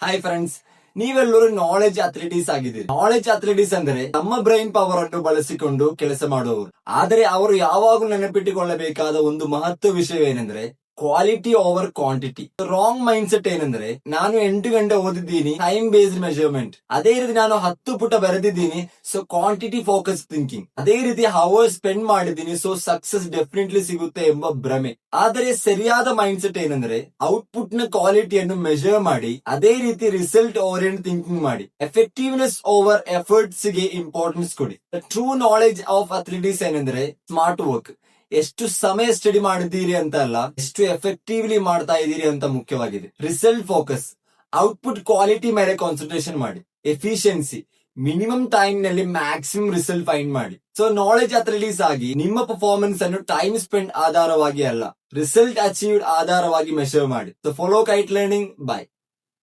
Hi friends, ನೀವೆಲ್ಲರೂ knowledge athletics ಆಗಿದ್ದೀರಿ. Knowledge athletics ಅಂದ್ರೆ ನಮ್ಮ ಬ್ರೈನ್ ಪವರ್ ಅನ್ನು ಬಳಸಿಕೊಂಡು ಕೆಲಸ ಮಾಡುವವರು. ಆದರೆ ಅವರು ಯಾವಾಗಲೂ ನೆನಪಿಟ್ಟುಕೊಳ್ಳಬೇಕಾದ ಒಂದು ಮಹತ್ವ ವಿಷಯವೇನೆಂದ್ರೆ quality over quantity. Wrong mindset ಏನಂದ್ರೆ, ನಾನು 8 ಗಂಟೆ ಓದಿದ್ದೀನಿ, ಟೈಮ್ ಬೇಸ್ಡ್ ಮೆಜರ್ಮೆಂಟ್. ಅದೇ ರೀತಿ ನಾನು 10 ಪುಟ ಬರೆದಿದ್ದೀನಿ, ಸೊ ಕ್ವಾಂಟಿಟಿ ಫೋಕಸ್ ಥಿಂಕಿಂಗ್. ಅದೇ ರೀತಿ ಅವರ್ಸ್ ಸ್ಪೆಂಡ್ ಮಾಡಿದ್ದೀನಿ, ಸೊ ಸಕ್ಸಸ್ ಡೆಫಿನೆಟ್ಲಿ ಸಿಗುತ್ತೆ ಎಂಬ ಭ್ರಮೆ. ಆದರೆ ಸರಿಯಾದ ಮೈಂಡ್ ಸೆಟ್ ಏನಂದ್ರೆ, ಔಟ್ಪುಟ್ ನ ಕ್ವಾಲಿಟಿಯನ್ನು ಮೆಜರ್ ಮಾಡಿ, ಅದೇ ರೀತಿ ರಿಸಲ್ಟ್ ಓರಿಯೆಂಟ್ ಥಿಂಕಿಂಗ್ ಮಾಡಿ. ಎಫೆಕ್ಟಿವ್ನೆಸ್ ಓವರ್ ಎಫರ್ಟ್ಸ್ ಗೆ ಇಂಪಾರ್ಟೆನ್ಸ್ ಕೊಡಿ. ಟ್ರೂ ನಾಲೆಜ್ ಆಫ್ ಅಥ್ಲೆಟಿಕ್ಸ್ ಏನಂದ್ರೆ ಸ್ಮಾರ್ಟ್ ವರ್ಕ್. ಎಷ್ಟು ಸಮಯ ಸ್ಟಡಿ ಮಾಡಿದ್ದೀರಿ ಅಂತ ಅಲ್ಲ, ಎಷ್ಟು ಎಫೆಕ್ಟಿವ್ಲಿ ಮಾಡ್ತಾ ಇದ್ದೀರಿ ಅಂತ ಮುಖ್ಯವಾಗಿದೆ. ರಿಸಲ್ಟ್ ಫೋಕಸ್, ಔಟ್ಪುಟ್ ಕ್ವಾಲಿಟಿ ಮೇಲೆ ಕಾನ್ಸಂಟ್ರೇಷನ್ ಮಾಡಿ. ಎಫಿಷಿಯನ್ಸಿ, ಮಿನಿಮಮ್ ಟೈಮ್ ನಲ್ಲಿ ಮ್ಯಾಕ್ಸಿಮಮ್ ರಿಸಲ್ಟ್ ಫೈಂಡ್ ಮಾಡಿ. ಸೊ ನಾಲೆಜ್ ಅಥ್ಲೆಟಿಕ್ಸ್ ಆಗಿ ನಿಮ್ಮ ಪರ್ಫಾರ್ಮೆನ್ಸ್ ಅನ್ನು ಟೈಮ್ ಸ್ಪೆಂಡ್ ಆಧಾರವಾಗಿ ಅಲ್ಲ, ರಿಸಲ್ಟ್ ಅಚೀವ್ಡ್ ಆಧಾರವಾಗಿ ಮೆಷರ್ ಮಾಡಿ. So follow Kite learning. By.